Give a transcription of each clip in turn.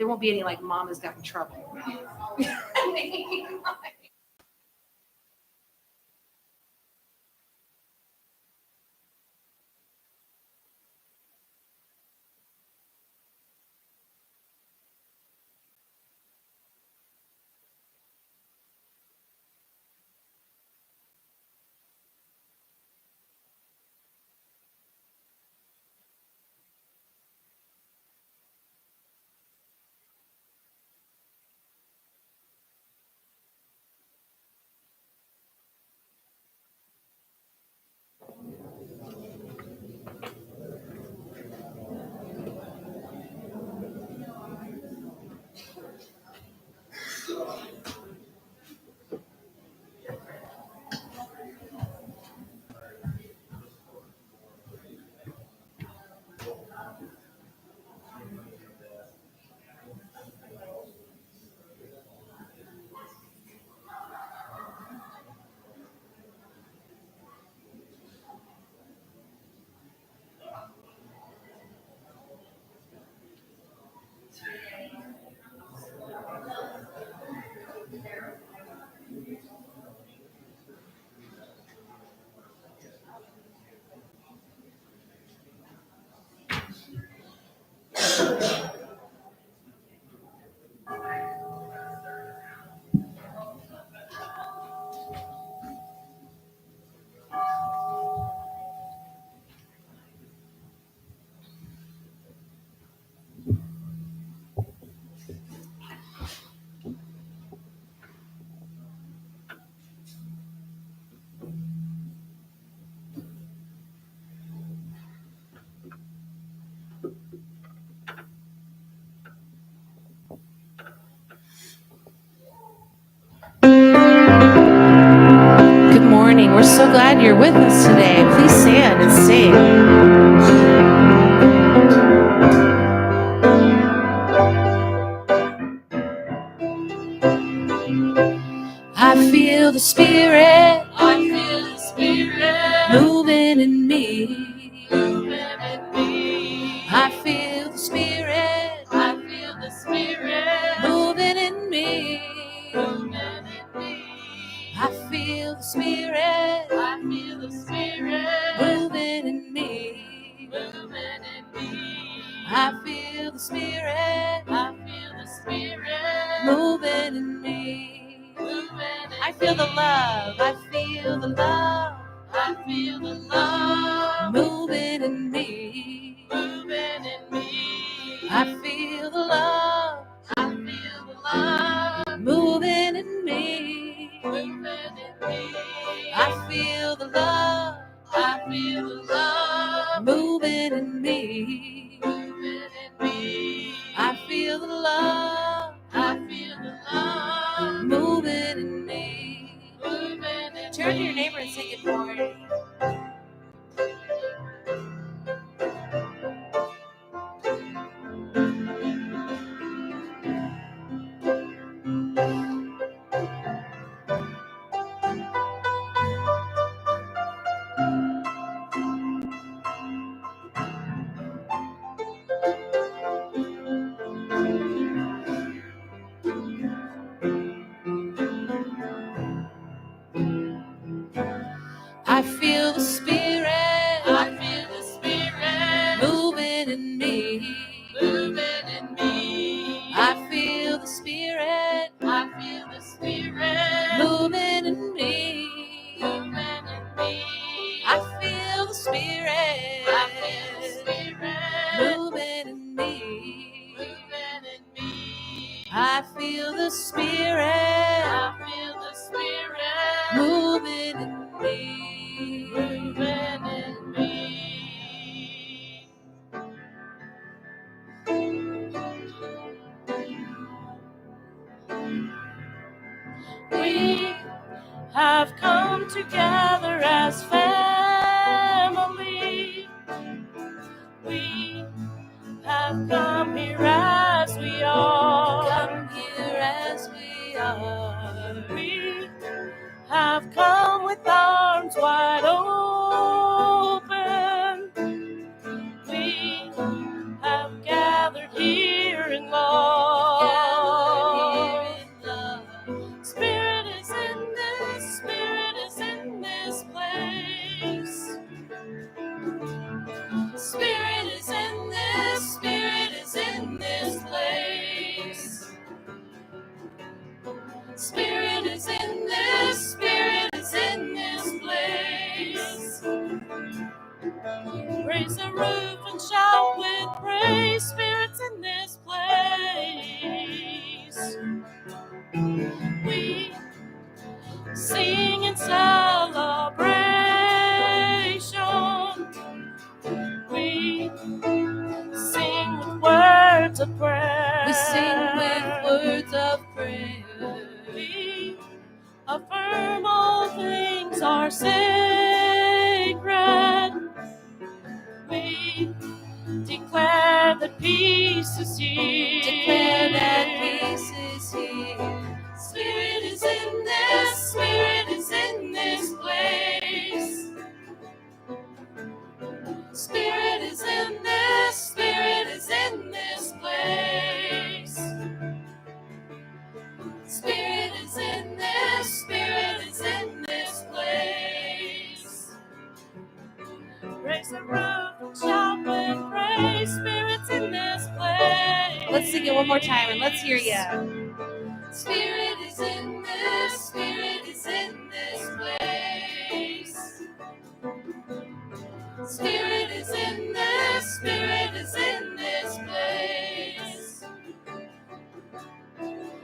there won't be any like mama's got in trouble. Good morning. We're so glad you're with us today. Please stand and sing. I feel the Spirit. I feel the Spirit moving in me. Moving in me. I feel the Spirit. I feel the Spirit moving in me. Moving in me. I feel the Spirit. I feel the Spirit moving in me. Moving in me. I feel the Spirit. I feel the Spirit moving in me. I feel the love. I feel the love. I feel the love moving in me. Moving in me. I feel the love. I feel the love moving in me. Moving in me. I feel the love. I feel the love moving in me. Moving in me. I feel the love. I feel the love moving in me. Moving in Turn to your neighbor and say good morning. I feel the Spirit. I feel the Spirit moving in me. Moving in me. I feel the Spirit. I feel the Spirit moving in me. Moving in me. I feel the Spirit. I feel the Spirit moving in me. Moving in me. I feel the Spirit. I feel the Spirit moving in me. Moving in me. We have come together as family. We have come here as we are. Come here as we are. We have come with arms wide open. We have gathered here here in love. Spirit is in this, Spirit is in this place. Spirit is in this, Spirit is in this place. Spirit is in this, Spirit is in this place. Raise the roof and shout with praise. Spirit's in this place. We sing in celebration. We sing with words of prayer. We sing with words of prayer. We affirm all things are sacred. We declare that peace is here. Declare that peace is here. Spirit is in this, Spirit is in this place. Spirit is in this, Spirit is in this place. Spirit is in this, Spirit is in this place. Raise the roof and shout with praise. Spirit's in this place. Let's sing it one more time and let's hear ya. Spirit is in this, Spirit is in this place. Spirit is in this, Spirit is in this place.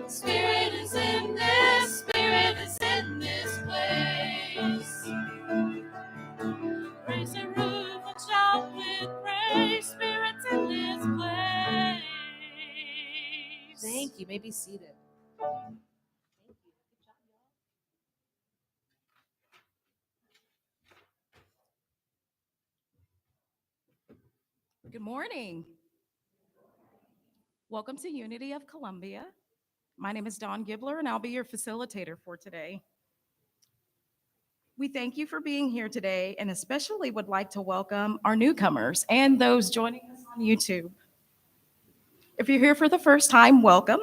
Spirit is in this, Spirit is in this place. Raise the roof and shout with praise. Spirit's in this place. Thank you. May be seated. Good morning. Welcome to Unity of Columbia. My name is Dawn Gibler, and I'll be your facilitator for today. We thank you for being here today, and especially would like to welcome our newcomers and those joining us on YouTube. If you're here for the first time, welcome.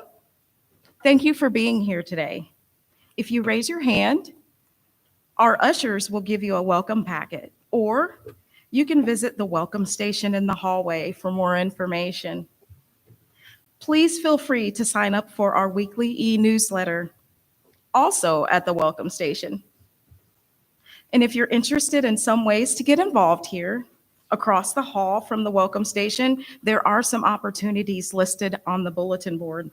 Thank you for being here today. If you raise your hand, our ushers will give you a welcome packet, or you can visit the welcome station in the hallway for more information. Please feel free to sign up for our weekly e-newsletter, also at the welcome station. And if you're interested in some ways to get involved here, across the hall from the welcome station, there are some opportunities listed on the bulletin board.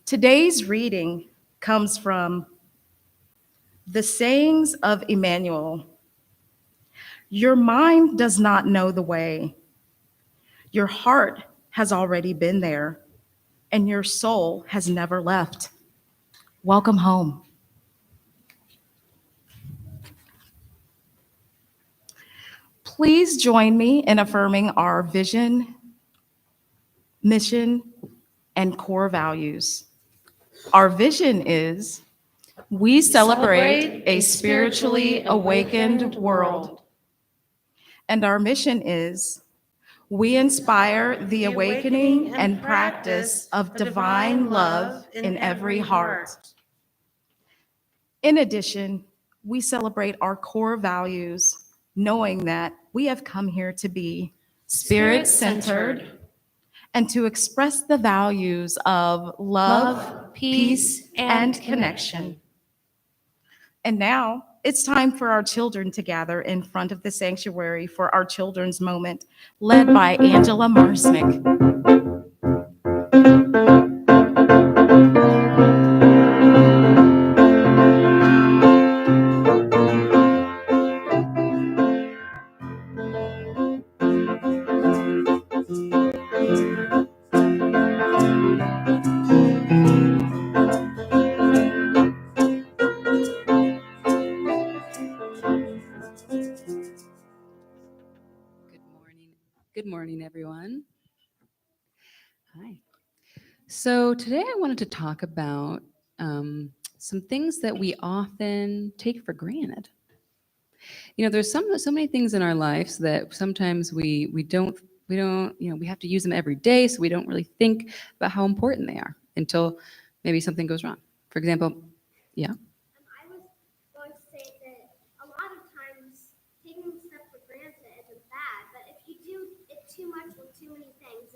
Today's reading comes from the Sayings of Emmanuel. Your mind does not know the way. Your heart has already been there, and your soul has never left. Welcome home. Please join me in affirming our vision, mission, and core values. Our vision is, we celebrate a spiritually awakened world. And our mission is, we inspire the awakening and practice of divine love in every heart. In addition, we celebrate our core values, knowing that we have come here to be spirit-centered and to express the values of love, peace, and connection. And now it's time for our children to gather in front of the sanctuary for our children's moment, led by Angela Marsnick. Good morning, everyone. Hi. So today I wanted to talk about some things that we often take for granted. You know, there's so many things in our lives that sometimes we don't We don't, we have to use them every day, so we don't really think about how important they are until maybe something goes wrong. For example, yeah. I was going to say that a lot of times taking stuff for granted isn't bad, but if you do it too much with too many things,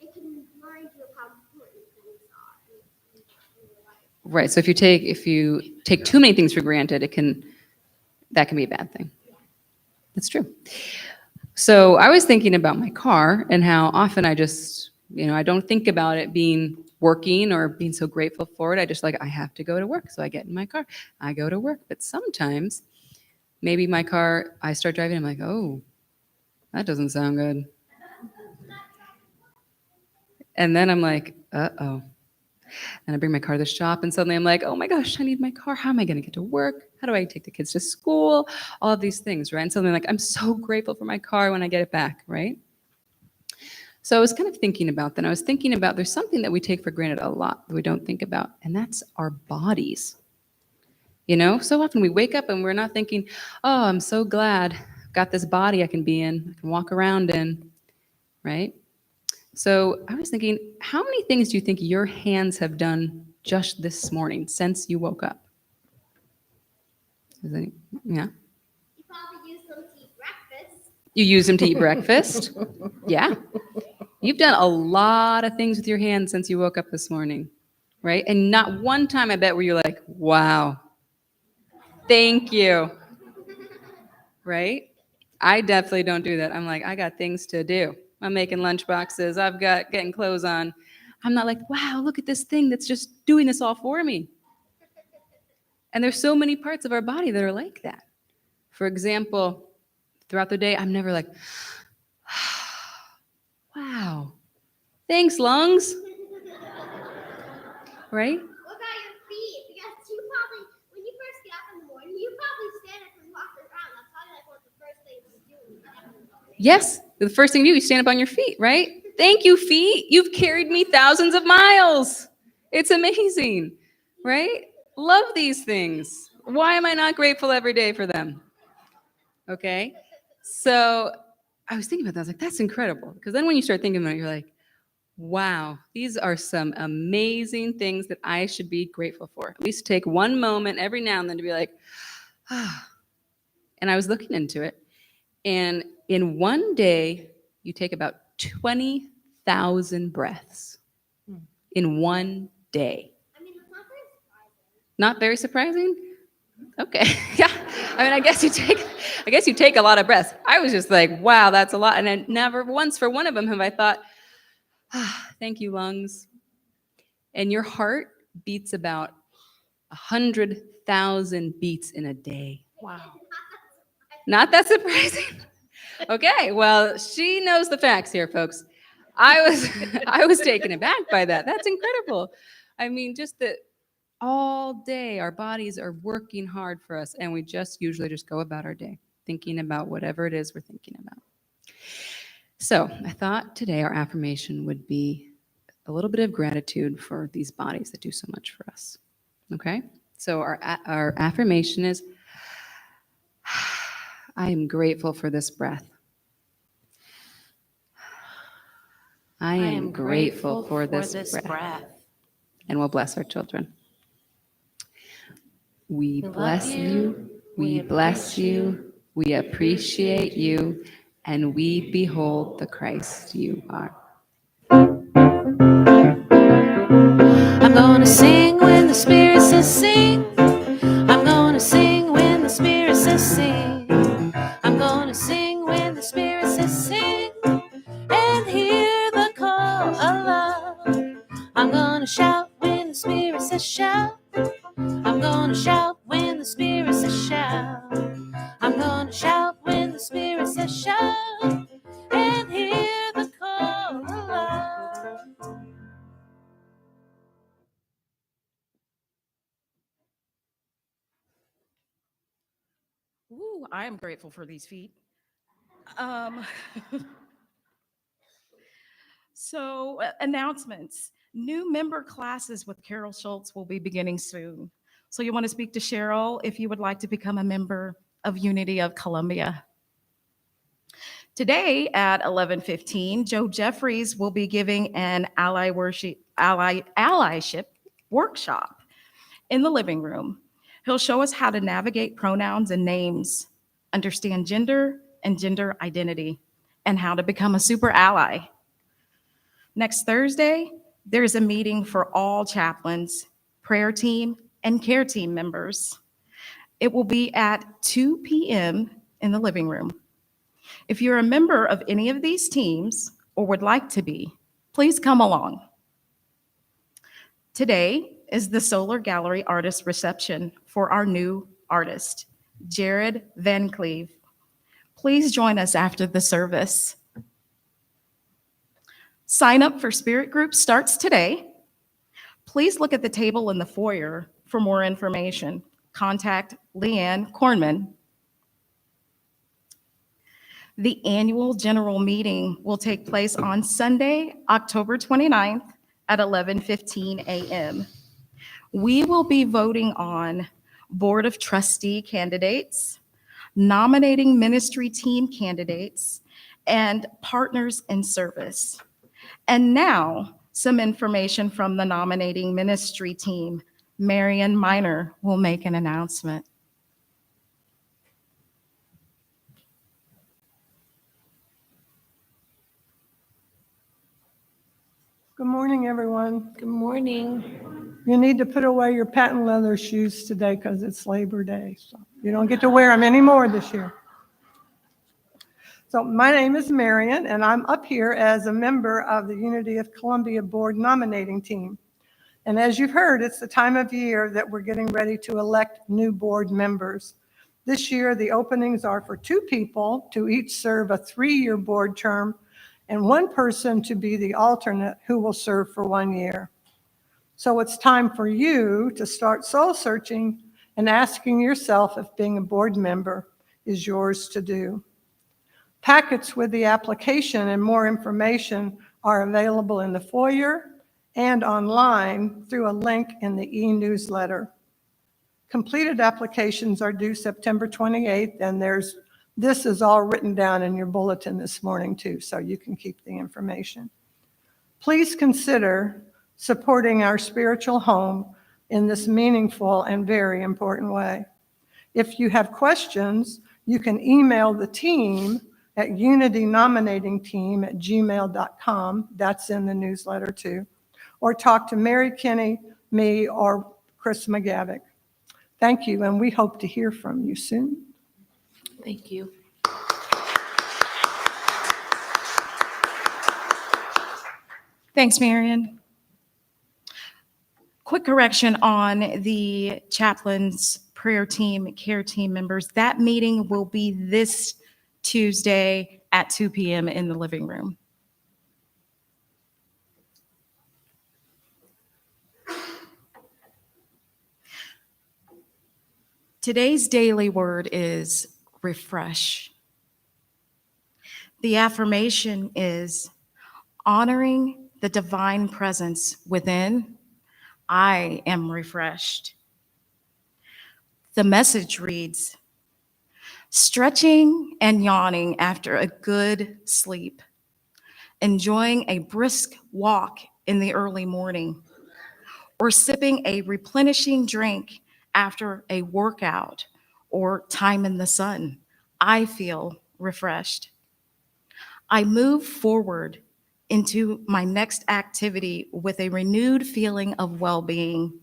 it can remind you of how important things are in your life. Right. So if you take too many things for granted, that can be a bad thing. That's true. So I was thinking about my car and how often I just, I don't think about it being working or being so grateful for it. I just I have to go to work. So I get in my car, I go to work. But sometimes maybe my car, I start driving, I'm like, oh, that doesn't sound good. And then I'm like, uh-oh. And I bring my car to the shop and suddenly I'm like, oh my gosh, I need my car. How am I going to get to work? How do I take the kids to school? All of these things, right? And suddenly I'm so grateful for my car when I get it back, right? So I was kind of thinking about that. I was thinking about there's something that we take for granted a lot that we don't think about, and that's our bodies. So often we wake up and we're not thinking, oh, I'm so glad I've got this body I can be in, I can walk around in, right? So I was thinking, how many things do you think your hands have done just this morning since you woke up? Yeah. You probably use them to eat breakfast. You use them to eat breakfast? Yeah. You've done a lot of things with your hands since you woke up this morning, right? And not one time I bet where you're like, wow, thank you, right? I definitely don't do that. I'm like, I got things to do. I'm making lunch boxes. I've got getting clothes on. I'm not like, wow, look at this thing that's just doing this all for me. And there's so many parts of our body that are like that. For example, throughout the day, I'm never like, wow, thanks, lungs. Right? What about your feet? Because you probably, when you first get up in the morning, you probably stand up and walk around. That's probably one of the first things you do. Yes, the first thing you do, you stand up on your feet, right? Thank you, feet. You've carried me thousands of miles. It's amazing, right? Love these things. Why am I not grateful every day for them? Okay, so I was thinking about that. I was like, that's incredible. Because then when you start thinking about it, you're like, wow, these are some amazing things that I should be grateful for. At least take one moment every now and then to be like, ah. And I was looking into it. And in one day, you take about 20,000 breaths in one day. I mean, it's not very surprising. Not very surprising? Okay. Yeah. I mean, I guess you take a lot of breaths. I was just like, wow, that's a lot. And I never once for one of them have I thought, thank you, lungs. And your heart beats about 100,000 beats in a day. Wow. Not that surprising? Okay, well, she knows the facts here, folks. I was taken aback by that. That's incredible. I mean, just that all day our bodies are working hard for us, and we usually just go about our day thinking about whatever it is we're thinking about. So I thought today our affirmation would be a little bit of gratitude for these bodies that do so much for us. Okay? So our affirmation is, I am grateful for this breath. I am grateful for this breath. And we'll bless our children. We bless you. We bless you. We appreciate you. And we behold the Christ you are. I'm gonna sing when the Spirit says sing. I'm gonna sing when the Spirit says sing. I'm gonna sing when the Spirit says sing, and hear the call of love. I'm gonna shout when the Spirit says shout. I'm gonna shout when the Spirit says shout. I'm gonna shout when the Spirit says shout, and hear the call of love. Ooh, I am grateful for these feet. So, announcements. New member classes with Carol Schultz will be beginning soon. So you want to speak to Cheryl if you would like to become a member of Unity of Columbia. Today at 11:15, Joe Jeffries will be giving an allyship workshop in the living room. He'll show us how to navigate pronouns and names, understand gender and gender identity, and how to become a super ally. Next Thursday, there's a meeting for all chaplains, prayer team, and care team members. It will be at 2 p.m. in the living room. If you're a member of any of these teams or would like to be, please come along. Today is the Solar Gallery Artist Reception for our new artist, Jared Van Cleve. Please join us after the service. Sign up for Spirit Group starts today. Please look at the table in the foyer for more information. Contact Leanne Kornman. The annual general meeting will take place on Sunday, October 29th at 11:15 a.m. We will be voting on Board of Trustee candidates, nominating ministry team candidates, and partners in service. And now, some information from the nominating ministry team. Marion Miner will make an announcement. Good morning, everyone. Good morning. You need to put away your patent leather shoes today because it's Labor Day. So you don't get to wear them anymore this year. So my name is Marion, and I'm up here as a member of the Unity of Columbia Board nominating team. And as you've heard, it's the time of year that we're getting ready to elect new board members. This year, the openings are for 2 people to each serve a 3-year board term and 1 person to be the alternate who will serve for 1 year. So it's time for you to start soul searching and asking yourself if being a board member is yours to do. Packets with the application and more information are available in the foyer and online through a link in the e-newsletter. Completed applications are due September 28th, and this is all written down in your bulletin this morning too, so you can keep the information. Please consider supporting our spiritual home in this meaningful and very important way. If you have questions, you can email the team at unitynominatingteam@gmail.com. That's in the newsletter too. Or talk to Mary Kinney, me, or Chris McGavick. Thank you, and we hope to hear from you soon. Thank you. Thanks, Marion. Quick correction on the chaplain's prayer team, care team members. That meeting will be this Tuesday at 2 p.m. in the living room. Today's daily word is refresh. The affirmation is honoring the divine presence within. I am refreshed. The message reads, stretching and yawning after a good sleep, enjoying a brisk walk in the early morning, or sipping a replenishing drink after a workout or time in the sun. I feel refreshed. I move forward into my next activity with a renewed feeling of well-being.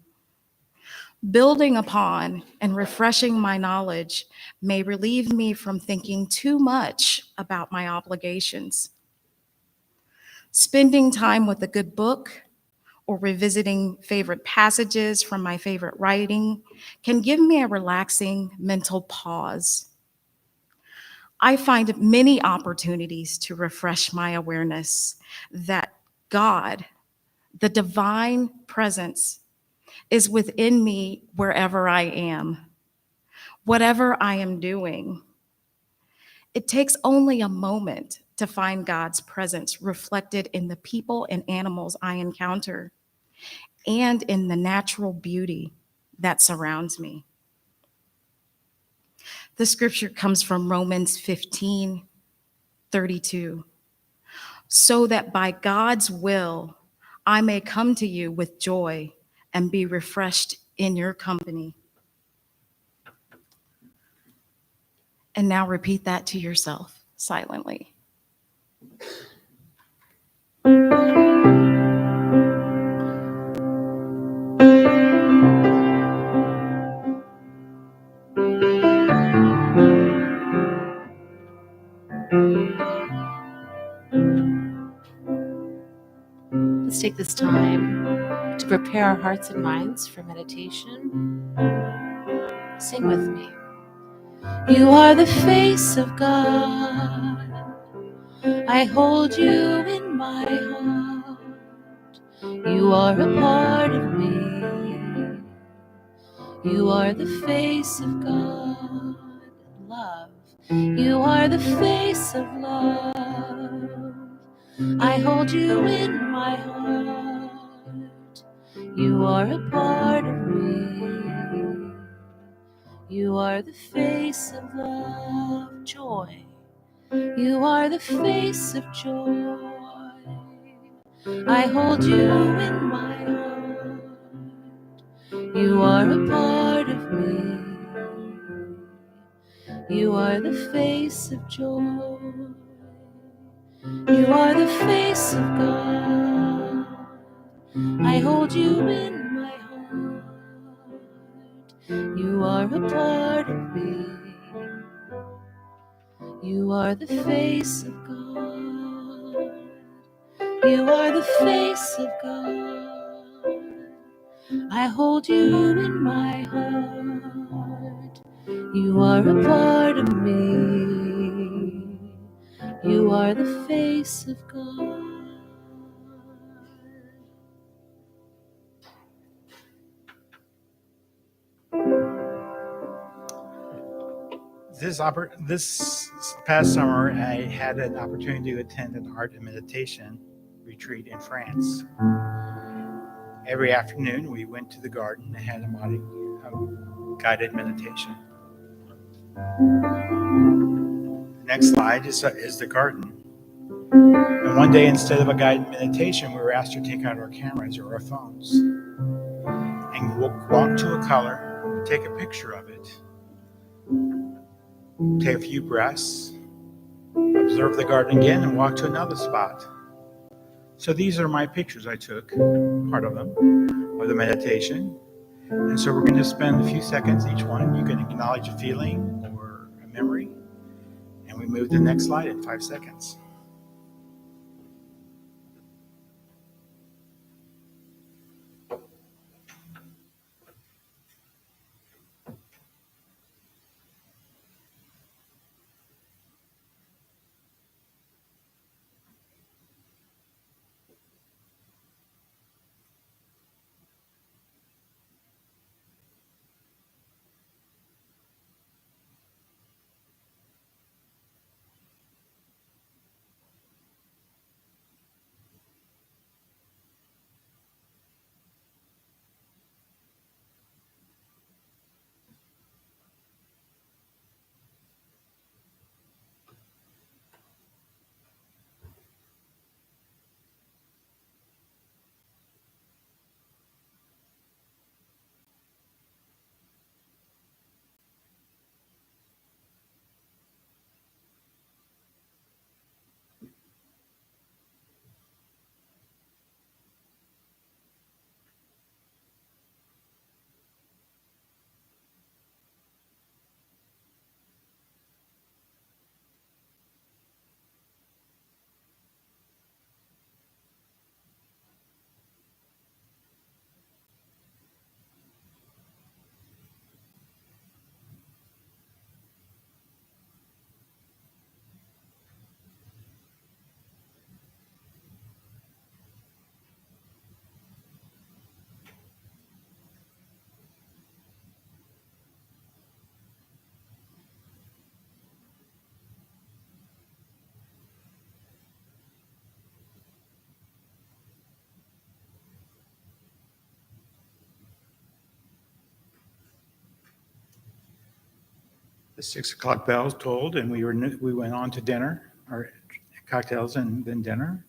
Building upon and refreshing my knowledge may relieve me from thinking too much about my obligations. Spending time with a good book or revisiting favorite passages from my favorite writing can give me a relaxing mental pause. I find many opportunities to refresh my awareness that God, the divine presence, is within me wherever I am, whatever I am doing. It takes only a moment to find God's presence reflected in the people and animals I encounter and in the natural beauty that surrounds me. The scripture comes from Romans 15, 32. So that by God's will, I may come to you with joy and be refreshed in your company. And now repeat that to yourself silently. Let's take this time to prepare our hearts and minds for meditation. Sing with me. You are the face of God. I hold you in my heart. You are a part of me. You are the face of God. Love. You are the face of love. I hold you in my heart. You are a part of me. You are the face of love, joy. You are the face of joy. I hold you in my heart. You are a part of me. You are the face of joy. You are the face of God. I hold you in my heart. You are a part of me. You are the face of God. You are the face of God. I hold you in my heart. You are a part of me. You are the face of God. This past summer, I had an opportunity to attend an art and meditation retreat in France. Every afternoon, we went to the garden and had a guided meditation. The next slide is the garden. And one day, instead of a guided meditation, we were asked to take out our cameras or our phones and walk to a color, take a picture of it, take a few breaths, observe the garden again, and walk to another spot. So these are my pictures I took, part of them, of the meditation. And so we're going to spend a few seconds each one. You can acknowledge a feeling or a memory, and we move to the next slide in 5 seconds. The 6 o'clock bell tolled, and we went on to dinner. our cocktails and then dinner.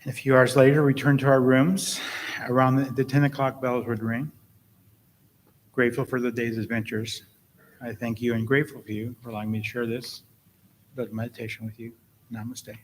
And a few hours later, return to our rooms. Around the 10 o'clock bells would ring. Grateful for the day's adventures. I thank you and grateful for you for allowing me to share this little meditation with you. Namaste.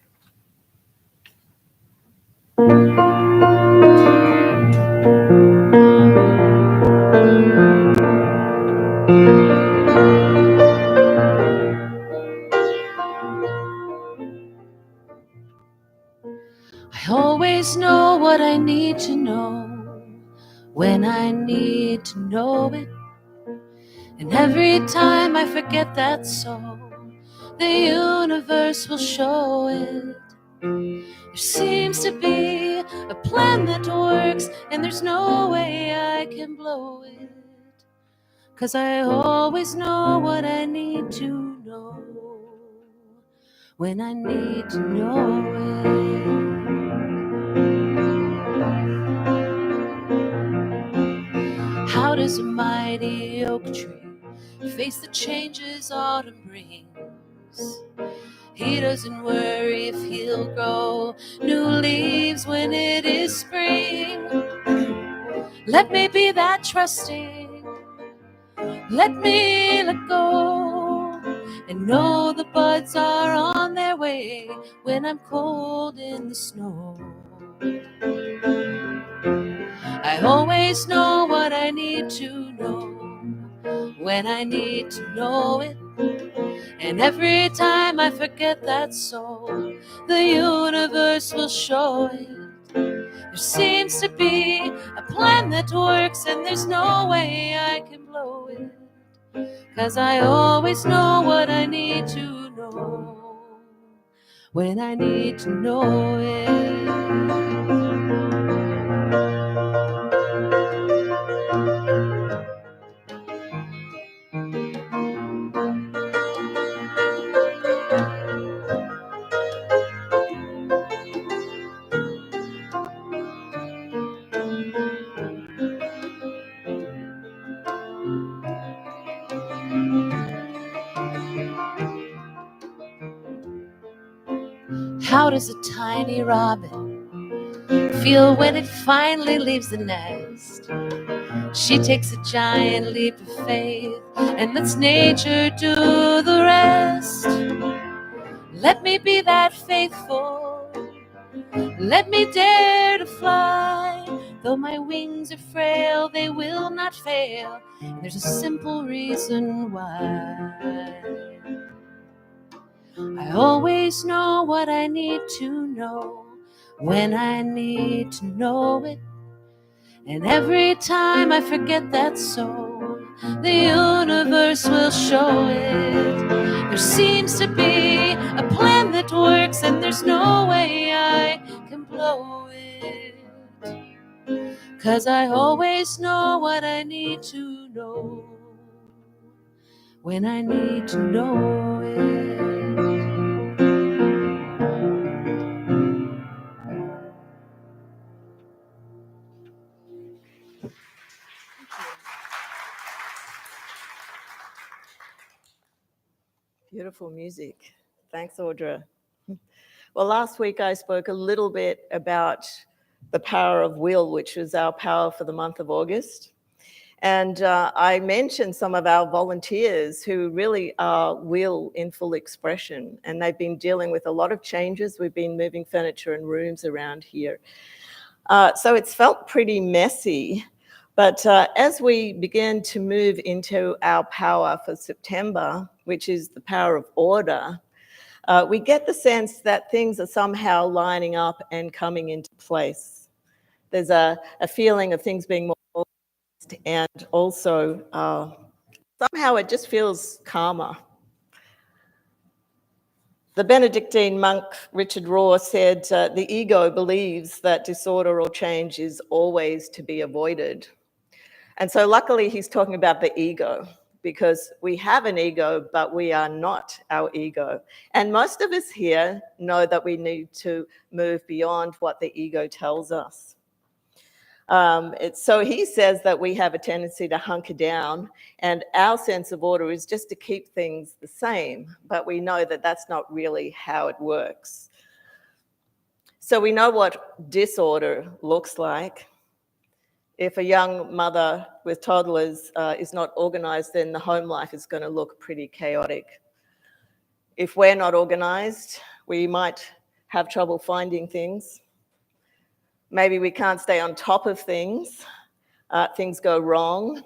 I always know what I need to know when I need to know it. And every time I forget that so, the universe will show it. There seems to be a plan that works, and there's no way I can blow it. 'Cause I always know what I need to know when I need to know it. How does a mighty oak tree face the changes autumn brings? He doesn't worry if he'll grow new leaves when it is spring. Let me be that trusting. Let me let go and know the buds are on their way when I'm cold in the snow. I always know what I need to know when I need to know it. And every time I forget that so, the universe will show it. There seems to be a plan that works, and there's no way I can blow it. 'Cause I always know what I need to know when I need to know it. How does a tiny robin feel when it finally leaves the nest? She takes a giant leap of faith and lets nature do the rest. Let me be that faithful. Let me dare to fly. Though my wings are frail, they will not fail. And there's a simple reason why. I always know what I need to know when I need to know it. And every time I forget that so, the universe will show it. There seems to be a plan that works, and there's no way I can blow it. 'Cause I always know what I need to know when I need to know it. Beautiful music. Thanks, Audra. Well, last week I spoke a little bit about the power of will, which is our power for the month of August. And I mentioned some of our volunteers who really are will in full expression, and they've been dealing with a lot of changes. We've been moving furniture and rooms around here. So it's felt pretty messy. But as we begin to move into our power for September, which is the power of order, we get the sense that things are somehow lining up and coming into place. There's a feeling of things being more organized, and also somehow it just feels calmer. The Benedictine monk Richard Rohr said, the ego believes that disorder or change is always to be avoided. And so luckily he's talking about the ego, because we have an ego, but we are not our ego. And most of us here know that we need to move beyond what the ego tells us. So he says that we have a tendency to hunker down, and our sense of order is just to keep things the same, but we know that that's not really how it works. So we know what disorder looks like. If a young mother with toddlers is not organized, then the home life is going to look pretty chaotic. If we're not organized, we might have trouble finding things. Maybe we can't stay on top of things. Things go wrong.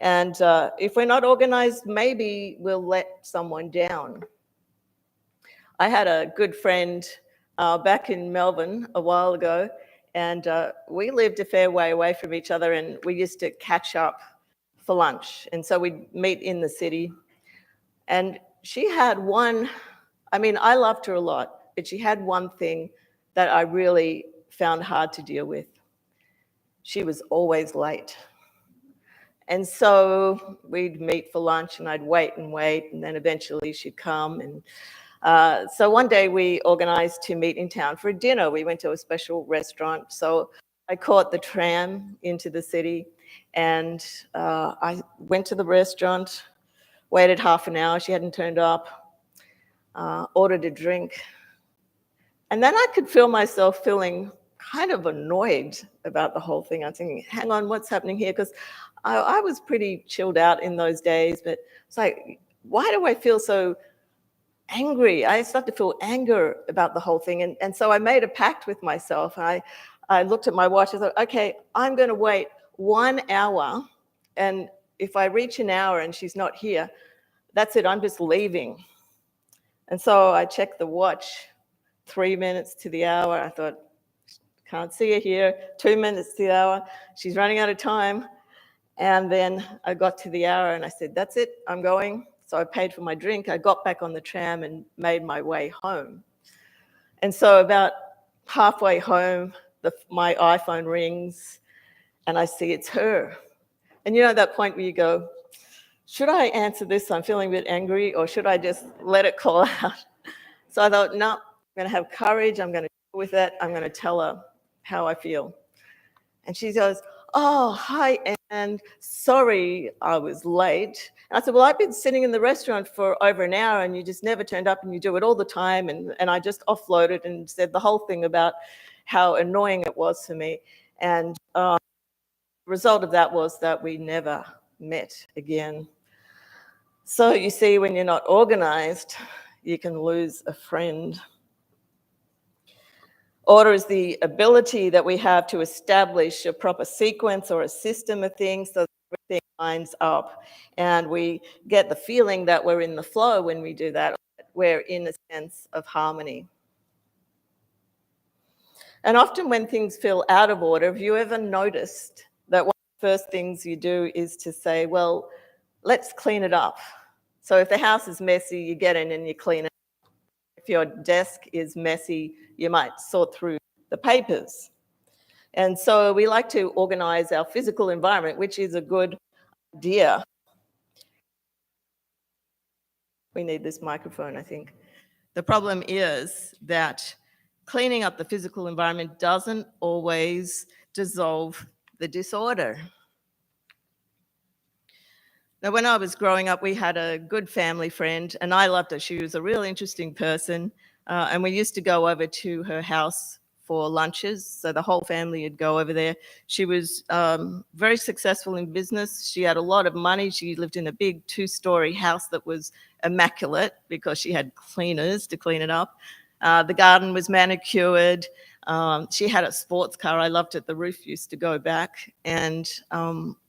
And if we're not organized, maybe we'll let someone down. I had a good friend back in Melbourne a while ago, and we lived a fair way away from each other, and we used to catch up for lunch. And so we'd meet in the city. And she had one, I mean, I loved her a lot, but she had one thing that I really found hard to deal with. She was always late. And so we'd meet for lunch, and I'd wait, and then eventually she'd come. And so one day we organized to meet in town for a dinner. We went to a special restaurant. So I caught the tram into the city, and I went to the restaurant, waited half an hour. She hadn't turned up, ordered a drink. And then I could feel myself feeling kind of annoyed about the whole thing. I'm thinking, hang on, what's happening here? Because I was pretty chilled out in those days, but it's like, why do I feel so angry? I started to feel anger about the whole thing. And so I made a pact with myself. I looked at my watch. I thought, okay, I'm going to wait 1 hour. And if I reach an hour and she's not here, that's it. I'm just leaving. And so I checked the watch, 3 minutes to the hour. I thought, can't see her here. 2 minutes to the hour. She's running out of time. And then I got to the hour and I said, that's it, I'm going. So I paid for my drink. I got back on the tram and made my way home. And so about halfway home, my iPhone rings and I see it's her. And you know that point where you go, should I answer this? I'm feeling a bit angry, or should I just let it call out? So I thought, no, I'm going to have courage. I'm going to deal with it. I'm going to tell her how I feel. And she goes, oh, hi, and sorry I was late. And I said, well, I've been sitting in the restaurant for over an hour and you just never turned up, and you do it all the time. And I just offloaded and said the whole thing about how annoying it was for me. And the result of that was that we never met again. So you see, when you're not organized, you can lose a friend. Order is the ability that we have to establish a proper sequence or a system of things so that everything lines up. And we get the feeling that we're in the flow when we do that. We're in a sense of harmony. And often when things feel out of order, have you ever noticed that one of the first things you do is to say, well, let's clean it up. So if the house is messy, you get in and you clean it. If your desk is messy, you might sort through the papers. And so we like to organize our physical environment, which is a good idea. We need this microphone, I think. The problem is that cleaning up the physical environment doesn't always dissolve the disorder. Now, when I was growing up, we had a good family friend, and I loved her. She was a real interesting person, and we used to go over to her house for lunches, so the whole family would go over there. She was very successful in business. She had a lot of money. She lived in a big 2-story house that was immaculate because she had cleaners to clean it up. The garden was manicured. She had a sports car. I loved it. The roof used to go back. And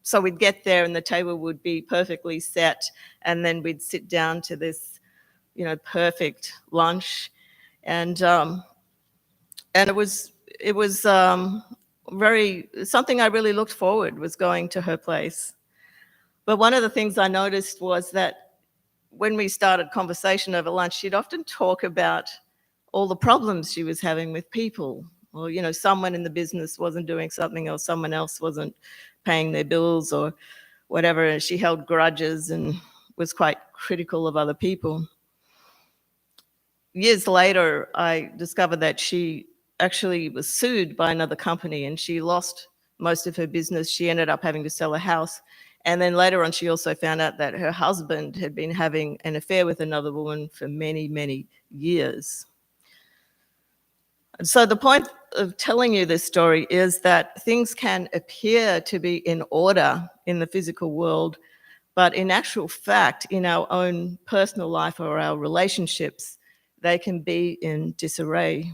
so we'd get there and the table would be perfectly set. And then we'd sit down to this, perfect lunch. And it was something I really looked forward, was going to her place. But one of the things I noticed was that when we started conversation over lunch, she'd often talk about all the problems she was having with people, or someone in the business wasn't doing something, or someone else wasn't paying their bills or whatever, and she held grudges and was quite critical of other people. Years later, I discovered that she actually was sued by another company, and she lost most of her business. She ended up having to sell a house. And then later on, she also found out that her husband had been having an affair with another woman for many, many years. So the point of telling you this story is that things can appear to be in order in the physical world, but in actual fact, in our own personal life or our relationships, they can be in disarray.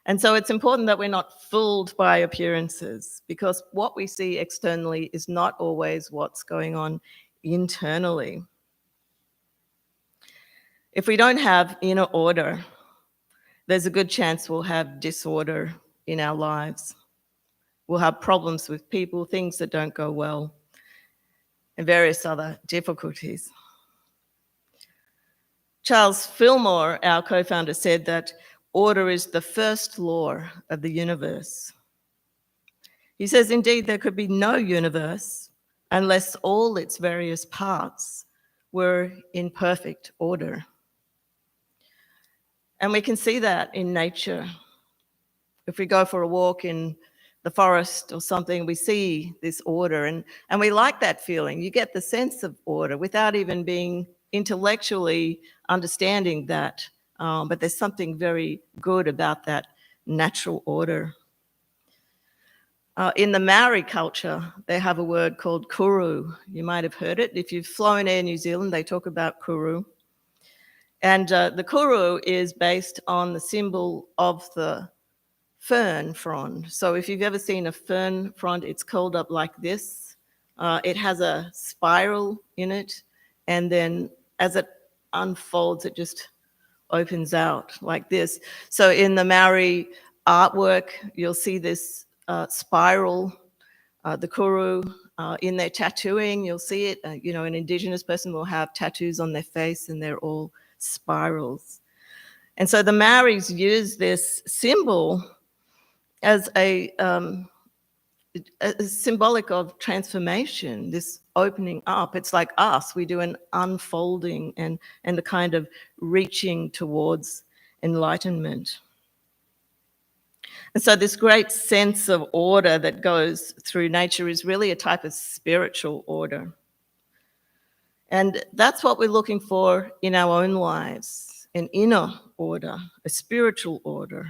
And so it's important that we're not fooled by appearances, because what we see externally is not always what's going on internally. If we don't have inner order, there's a good chance we'll have disorder in our lives. We'll have problems with people, things that don't go well, and various other difficulties. Charles Fillmore, our co-founder, said that order is the first law of the universe. He says, indeed, there could be no universe unless all its various parts were in perfect order. And we can see that in nature. If we go for a walk in the forest or something, we see this order, and we like that feeling. You get the sense of order without even being intellectually understanding that, but there's something very good about that natural order. In the Maori culture, they have a word called kuru. You might have heard it. If you've flown Air New Zealand, they talk about kuru. And the kuru is based on the symbol of the fern frond. So if you've ever seen a fern frond, it's curled up like this. It has a spiral in it, and then as it unfolds, it just opens out like this. So in the Maori artwork, you'll see this spiral, the kuru. In their tattooing, you'll see it. An Indigenous person will have tattoos on their face, and they're all spirals. And so the Maoris use this symbol as a symbolic of transformation, this opening up. It's like us, we do an unfolding and a kind of reaching towards enlightenment. And so this great sense of order that goes through nature is really a type of spiritual order. And that's what we're looking for in our own lives, an inner order, a spiritual order.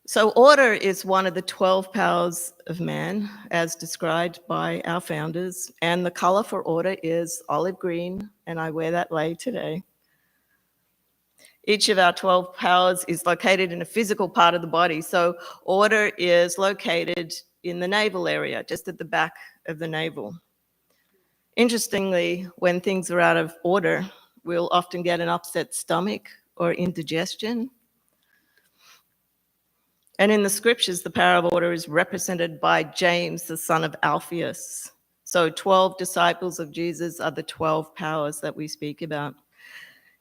So order is one of the 12 powers of man, as described by our founders. And the color for order is olive green, and I wear that lei today. Each of our 12 powers is located in a physical part of the body. So order is located in the navel area, just at the back of the navel. Interestingly, when things are out of order, we'll often get an upset stomach or indigestion. And in the scriptures, the power of order is represented by James, the son of Alphaeus. So 12 disciples of Jesus are the 12 powers that we speak about.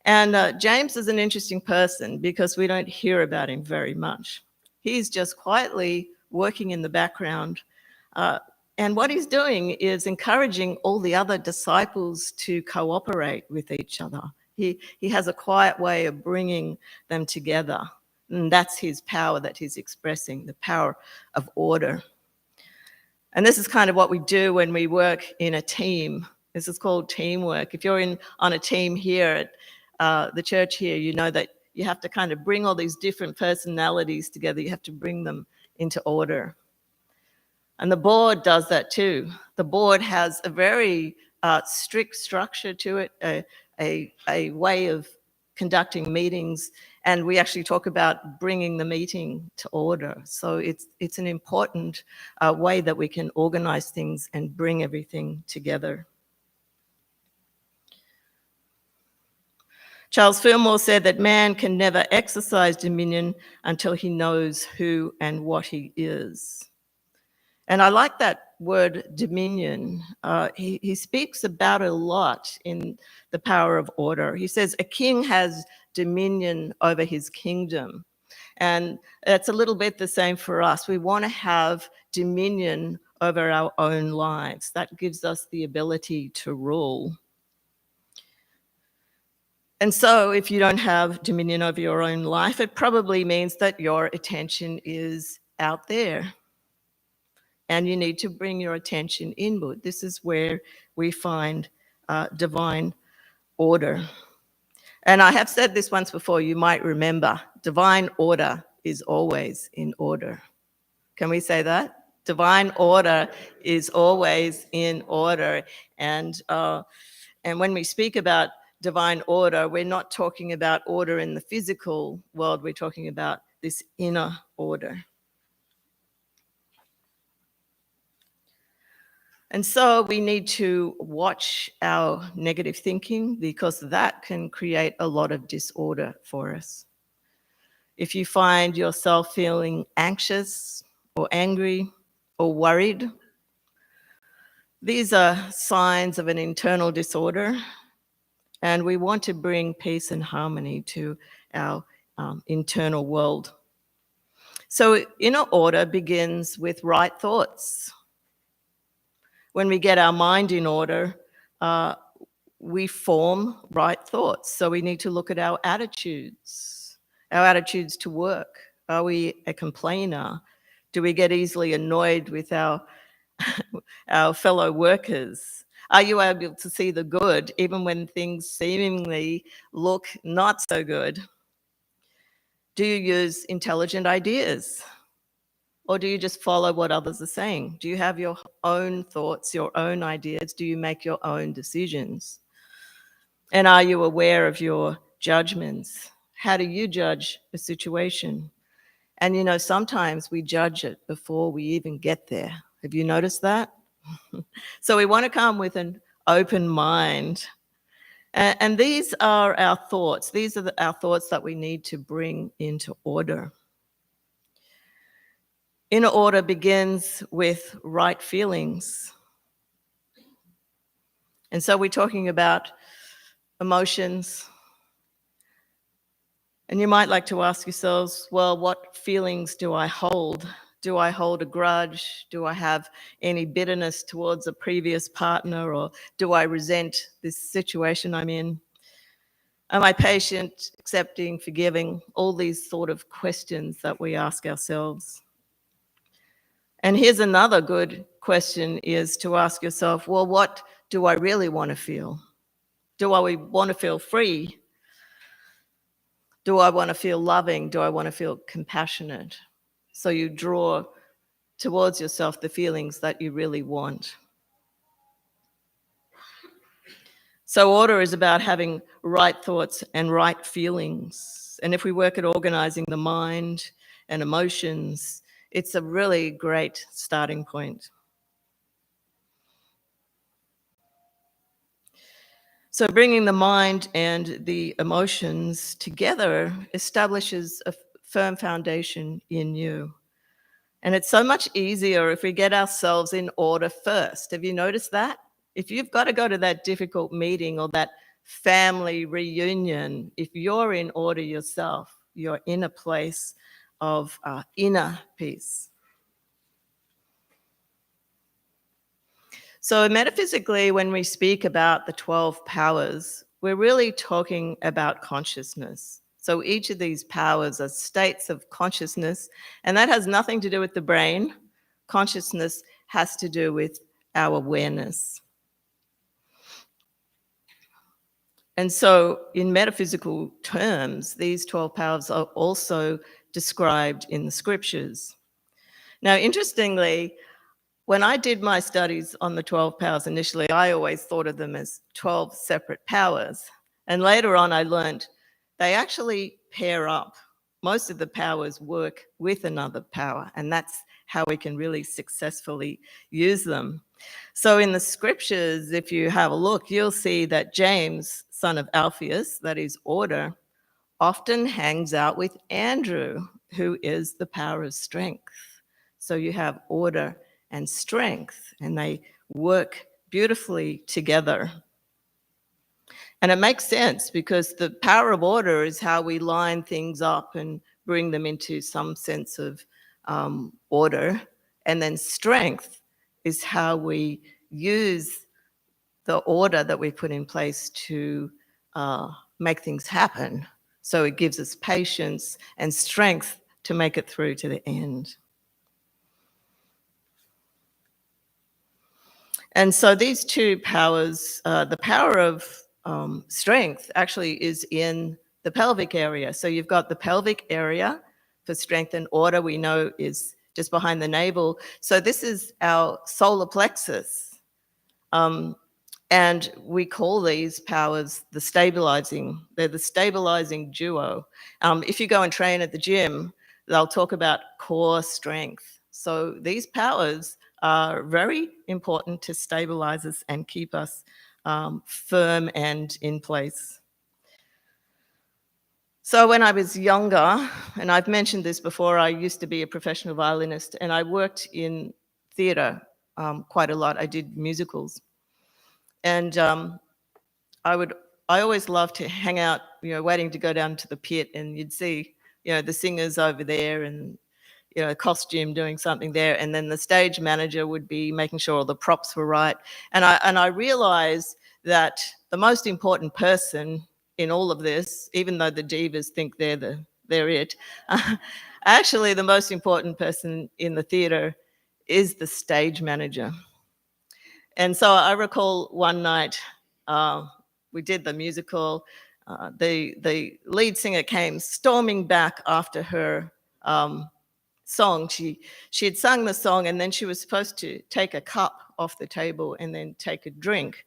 And James is an interesting person because we don't hear about him very much. He's just quietly working in the background. And what he's doing is encouraging all the other disciples to cooperate with each other. He has a quiet way of bringing them together. And that's his power that he's expressing, the power of order. And this is kind of what we do when we work in a team. This is called teamwork. If you're on a team here at the church here, you know that you have to kind of bring all these different personalities together. You have to bring them into order. And the board does that too. The board has a very strict structure to it, a way of conducting meetings, and we actually talk about bringing the meeting to order. So it's an important way that we can organize things and bring everything together. Charles Fillmore said that man can never exercise dominion until he knows who and what he is. And I like that word dominion. He speaks about it a lot in The Power of Order. He says a king has dominion over his kingdom. And it's a little bit the same for us. We want to have dominion over our own lives. That gives us the ability to rule. And so if you don't have dominion over your own life, it probably means that your attention is out there. And you need to bring your attention inward. This is where we find divine order. And I have said this once before, you might remember, divine order is always in order. Can we say that? Divine order is always in order. And when we speak about divine order, we're not talking about order in the physical world, we're talking about this inner order. And so we need to watch our negative thinking, because that can create a lot of disorder for us. If you find yourself feeling anxious or angry or worried, these are signs of an internal disorder, and we want to bring peace and harmony to our internal world. So inner order begins with right thoughts. When we get our mind in order, we form right thoughts. So we need to look at our attitudes to work. Are we a complainer? Do we get easily annoyed with our fellow workers? Are you able to see the good even when things seemingly look not so good? Do you use intelligent ideas? Or do you just follow what others are saying? Do you have your own thoughts, your own ideas? Do you make your own decisions? And are you aware of your judgments? How do you judge a situation? And you know, sometimes we judge it before we even get there. Have you noticed that? So we want to come with an open mind. And these are our thoughts. These are our thoughts that we need to bring into order. Inner order begins with right feelings. And so we're talking about emotions. And you might like to ask yourselves, well, what feelings do I hold? Do I hold a grudge? Do I have any bitterness towards a previous partner? Or do I resent this situation I'm in? Am I patient, accepting, forgiving? All these sort of questions that we ask ourselves. And here's another good question, is to ask yourself, well, what do I really want to feel? Do I want to feel free? Do I want to feel loving? Do I want to feel compassionate? So you draw towards yourself the feelings that you really want. So order is about having right thoughts and right feelings. And if we work at organizing the mind and emotions, it's a really great starting point. So bringing the mind and the emotions together establishes a firm foundation in you. And it's so much easier if we get ourselves in order first. Have you noticed that? If you've got to go to that difficult meeting or that family reunion, if you're in order yourself, you're in a place of inner peace. So metaphysically, when we speak about the 12 powers, we're really talking about consciousness. So each of these powers are states of consciousness, and that has nothing to do with the brain. Consciousness has to do with our awareness. And so in metaphysical terms, these 12 powers are also described in the scriptures. Now, interestingly, when I did my studies on the 12 powers initially, I always thought of them as 12 separate powers. And later on, I learned they actually pair up. Most of the powers work with another power, and that's how we can really successfully use them. So in the scriptures, if you have a look, you'll see that James, son of Alphaeus, that is order, often hangs out with Andrew, who is the power of strength. So you have order and strength, and they work beautifully together. And it makes sense, because the power of order is how we line things up and bring them into some sense of order. And then strength is how we use the order that we put in place to make things happen. So it gives us patience and strength to make it through to the end. And so these two powers, the power of strength actually is in the pelvic area. So you've got the pelvic area for strength and order, we know is just behind the navel. So this is our solar plexus. And we call these powers the stabilizing, they're the stabilizing duo. If you go and train at the gym, they'll talk about core strength. So these powers are very important to stabilize us and keep us firm and in place. So when I was younger, and I've mentioned this before, I used to be a professional violinist and I worked in theater quite a lot. I did musicals. And I always loved to hang out, waiting to go down to the pit, and you'd see, the singers over there and, costume doing something there. And then the stage manager would be making sure all the props were right. And I realized that the most important person in all of this, even though the divas think they're it, actually the most important person in the theater is the stage manager. And so I recall one night, we did the musical. The lead singer came storming back after her song. She had sung the song, and then she was supposed to take a cup off the table and then take a drink.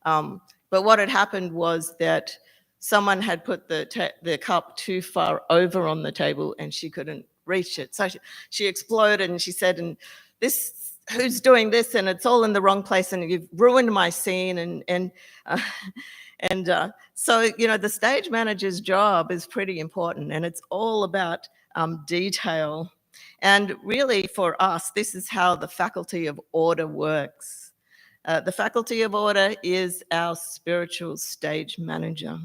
But what had happened was that someone had put the cup too far over on the table, and she couldn't reach it. So she exploded, and she said, "And this." Who's doing this, and it's all in the wrong place, and you've ruined my scene." So the stage manager's job is pretty important, and it's all about detail. And really for us, this is how the faculty of order works. The faculty of order is our spiritual stage manager.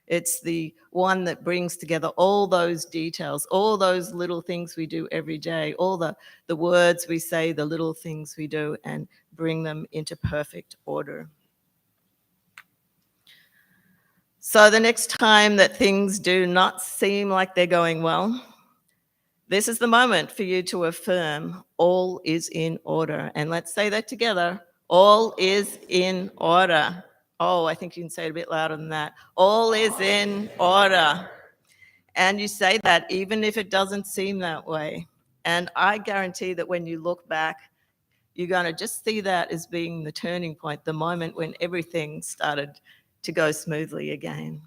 It's the one that brings together all those details, all those little things we do every day, all the words we say, the little things we do, and bring them into perfect order. So the next time that things do not seem like they're going well, this is the moment for you to affirm all is in order. And let's say that together. All is in order. Oh, I think you can say it a bit louder than that. All is in order. And you say that even if it doesn't seem that way. And I guarantee that when you look back, you're going to just see that as being the turning point, the moment when everything started to go smoothly again.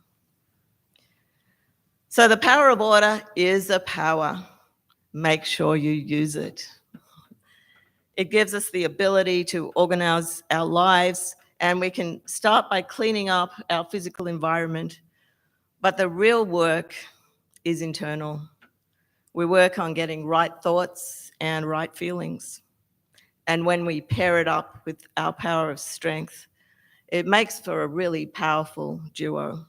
So the power of order is a power. Make sure you use it. It gives us the ability to organize our lives, and we can start by cleaning up our physical environment. But the real work is internal. We work on getting right thoughts and right feelings. And when we pair it up with our power of strength, it makes for a really powerful duo.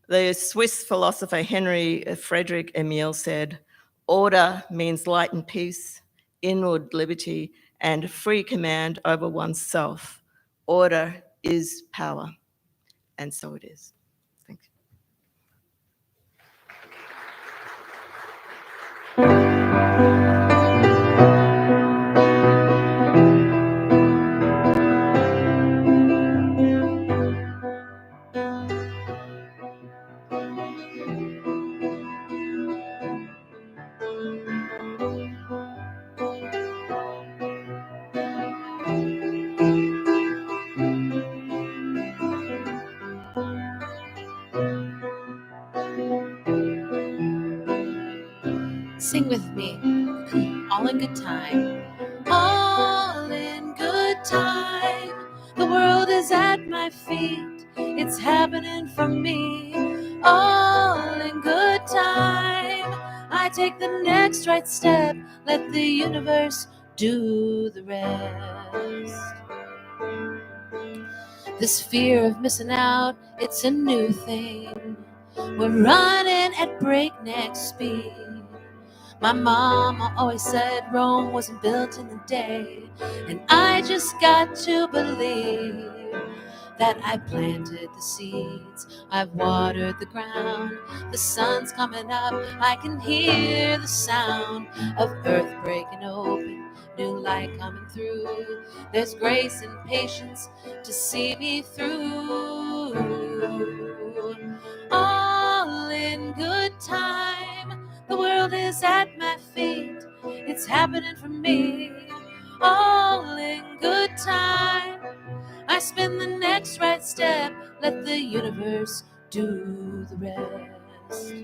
The Swiss philosopher Henry Frederick Emile said, "Order means light and peace, inward liberty, and free command over oneself. Order is power." And so it is. Thank you. Sing with me. All in good time. All in good time. The world is at my feet. It's happening for me. All in good time. I take the next right step. Let the universe do the rest. This fear of missing out, it's a new thing. We're running at breakneck speed. My mama always said Rome wasn't built in a day, and I just got to believe that I planted the seeds, I've watered the ground. The sun's coming up, I can hear the sound of earth breaking open, new light coming through. There's grace and patience to see me through. All in good time, the world is at my feet, it's happening for me. All in good time, I spin the next right step, let the universe do the rest.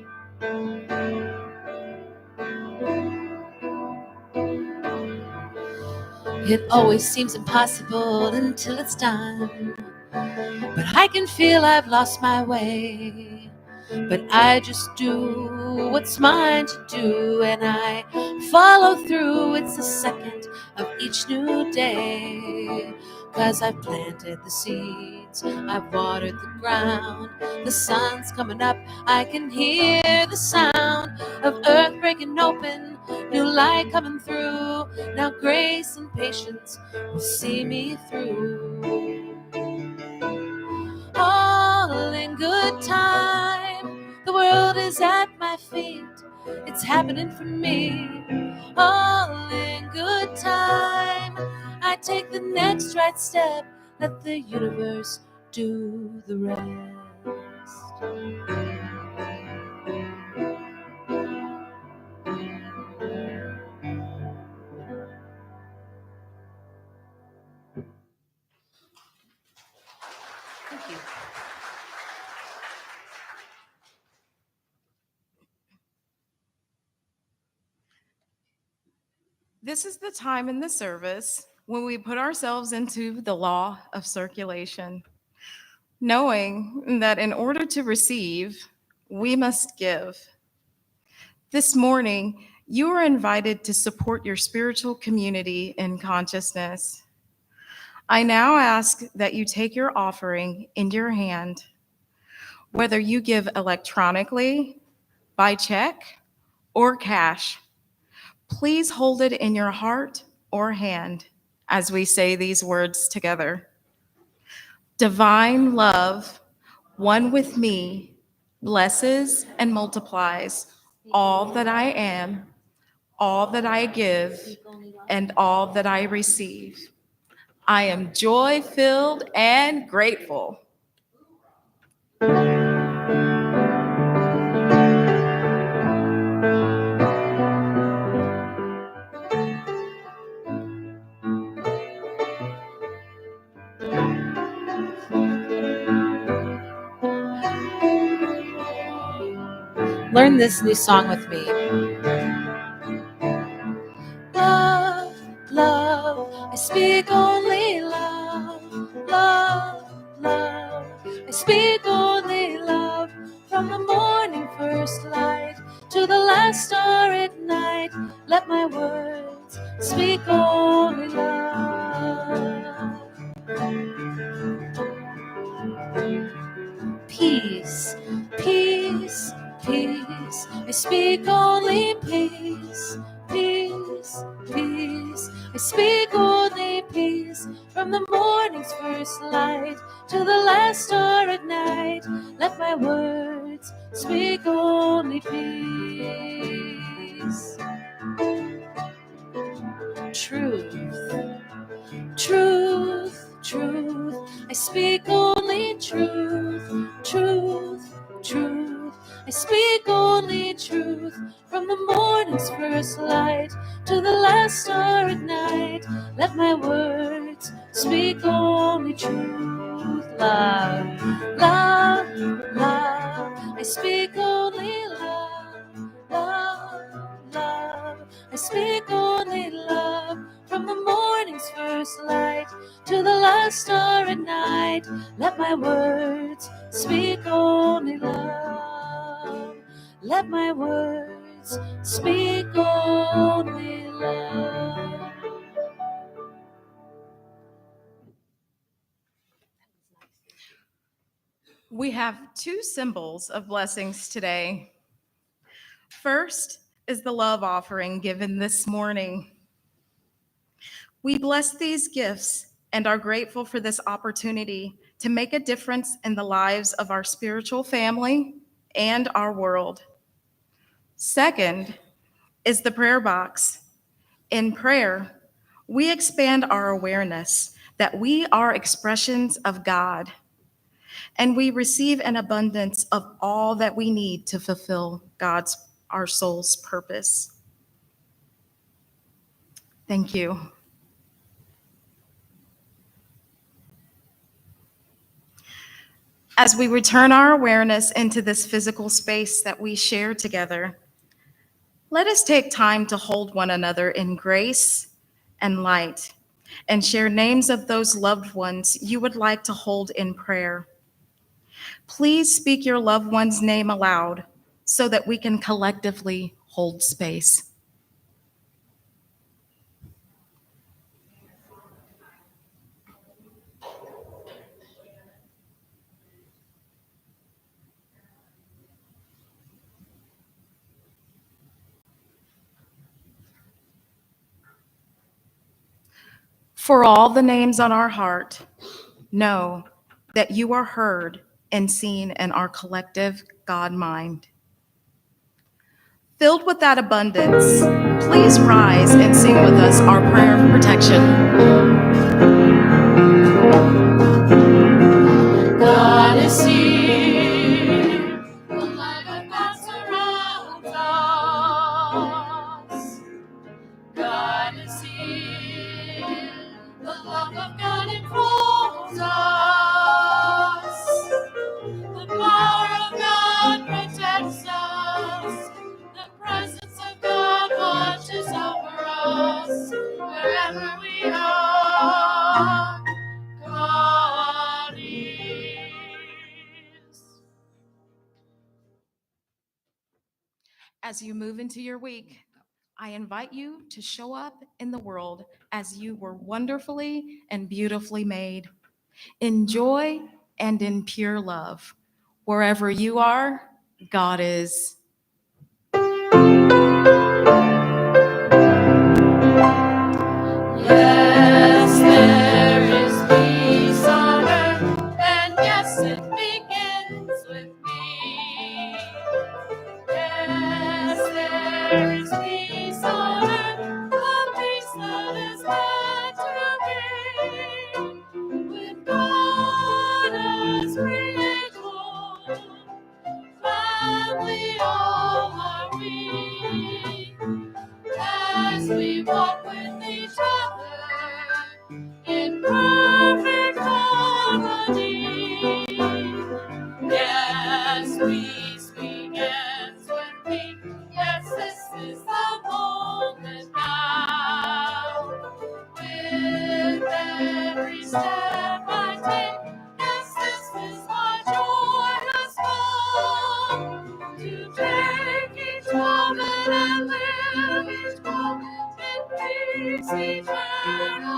It always seems impossible until it's done, but I can feel I've lost my way. But I just do what's mine to do, and I follow through. It's the second of each new day, 'cause I've planted the seeds, I've watered the ground. The sun's coming up, I can hear the sound of earth breaking open, new light coming through. Now grace and patience will see me through. All in good time, the world is at my feet, it's happening for me. All in good time, I take the next right step, let the universe do the rest. Thank you. This is the time in the service when we put ourselves into the law of circulation, knowing that in order to receive, we must give. This morning, you are invited to support your spiritual community in consciousness. I now ask that you take your offering in your hand, whether you give electronically, by check, or cash. Please hold it in your heart or hand as we say these words together. Divine love, one with me, blesses and multiplies all that I am, all that I give, and all that I receive. I am joy-filled and grateful. Learn this new song with me. Love, love, I speak only love. Love, love, I speak only love. From the morning first light to the last star at night, let my words speak only love. Peace, peace, peace, I speak only peace. Peace, peace, I speak only peace. From the morning's first light to the last star at night, let my words speak only peace. Truth, truth, truth, I speak only truth. Truth, truth, I speak only truth. From the morning's first light to the last star at night, let my words speak only truth. Love, love, love, I speak only love. Love, love, I speak only love. From the morning's first light to the last star at night, let my words speak only love. Let my words speak only love. We have two symbols of blessings today. First is the love offering given this morning. We bless these gifts and are grateful for this opportunity to make a difference in the lives of our spiritual family and our world. Second is the prayer box. In prayer, we expand our awareness that we are expressions of God, and we receive an abundance of all that we need to fulfill our soul's purpose. Thank you. As we return our awareness into this physical space that we share together, let us take time to hold one another in grace and light and share names of those loved ones you would like to hold in prayer. Please speak your loved one's name aloud so that we can collectively hold space. For all the names on our heart, know that you are heard and seen in our collective God mind. Filled with that abundance, please rise and sing with us our prayer of protection. God is here. The light of God surrounds us. God is here. The love of God enthralls us. The power of God protects us. The presence of God watches over us. Wherever we are, God is. As you move into your week, I invite you to show up in the world as you were wonderfully and beautifully made, in joy and in pure love. Wherever you are, God is. Yes, there is peace on earth, and yes, it begins with me. Yes, there is peace on earth, a peace that is meant to be with God as creator. Family, all are we, as we walk with each other in perfect harmony. Yes, peace begins with me. Yes, this is the moment now. With every step I take, yes, this is my joyous song. To take each moment and live each moment in peace eternal.